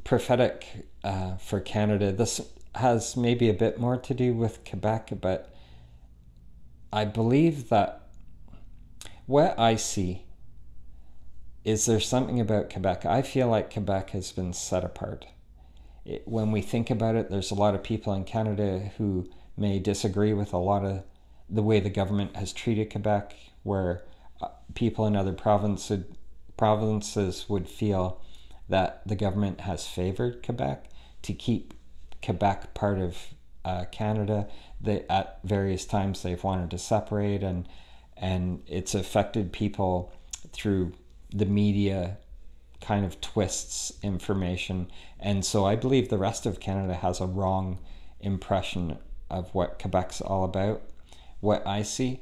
prophetic for Canada. This has maybe a bit more to do with Quebec, but I believe that what I see is there's something about Quebec. I feel like Quebec has been set apart. When we think about it, there's a lot of people in Canada who may disagree with a lot of the way the government has treated Quebec, where people in other provinces would feel that the government has favored Quebec to keep Quebec part of Canada. At various times they've wanted to separate, and it's affected people through the media kind of twists information. And so I believe the rest of Canada has a wrong impression of what Quebec's all about. What I see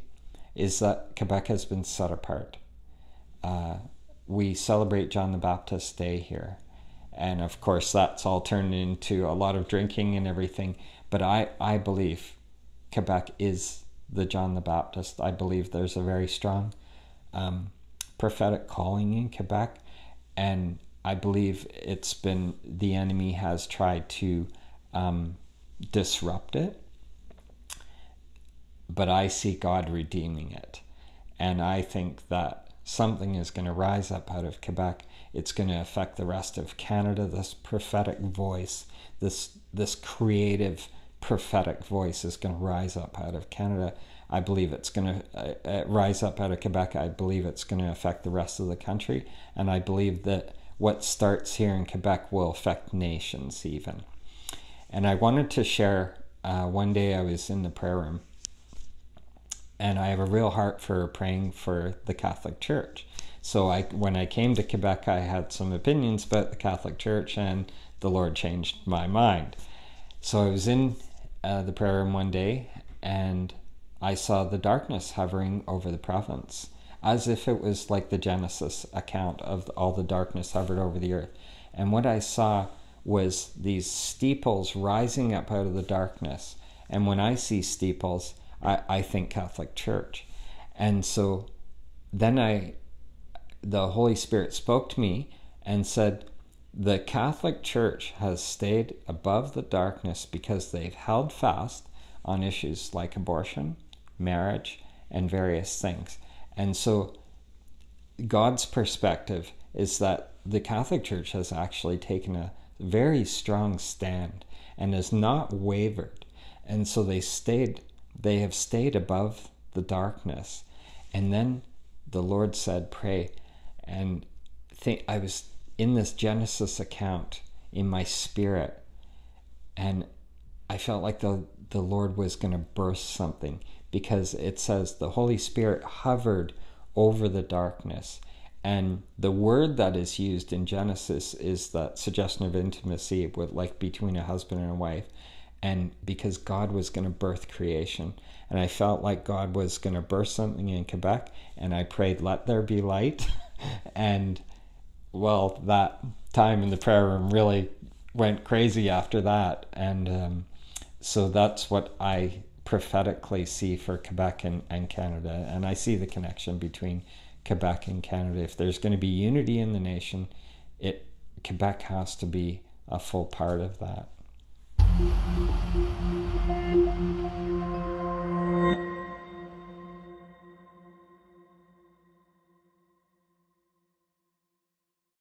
is that Quebec has been set apart. We celebrate John the Baptist Day here. And of course, that's all turned into a lot of drinking and everything. But I believe Quebec is the John the Baptist. I believe there's a very strong prophetic calling in Quebec. And I believe it's been, the enemy has tried to disrupt it. But I see God redeeming it. And I think that something is going to rise up out of Quebec. It's going to affect the rest of Canada. This prophetic voice, this creative prophetic voice is going to rise up out of Canada. I believe it's going to rise up out of Quebec. I believe it's going to affect the rest of the country. And I believe that what starts here in Quebec will affect nations even. And I wanted to share, one day I was in the prayer room, and I have a real heart for praying for the Catholic Church. So when I came to Quebec, I had some opinions about the Catholic Church, and the Lord changed my mind. So I was in the prayer room one day, and I saw the darkness hovering over the province, as if it was like the Genesis account of all the darkness hovered over the earth. And what I saw was these steeples rising up out of the darkness. And when I see steeples, I think Catholic Church. And so then the Holy Spirit spoke to me and said, the Catholic Church has stayed above the darkness because they've held fast on issues like abortion, marriage, and various things. And so God's perspective is that the Catholic Church has actually taken a very strong stand and has not wavered. And so they have stayed above the darkness. And then the Lord said, pray. And I was in this Genesis account in my spirit, and I felt like the Lord was going to burst something, because it says the Holy Spirit hovered over the darkness. And the word that is used in Genesis is that suggestion of intimacy with, like, between a husband and a wife. And because God was going to birth creation. And I felt like God was going to burst something in Quebec. And I prayed, let there be light. And, well, that time in the prayer room really went crazy after that. And so that's what I prophetically see for Quebec and Canada. And I see the connection between Quebec and Canada. If there's going to be unity in the nation, Quebec has to be a full part of that.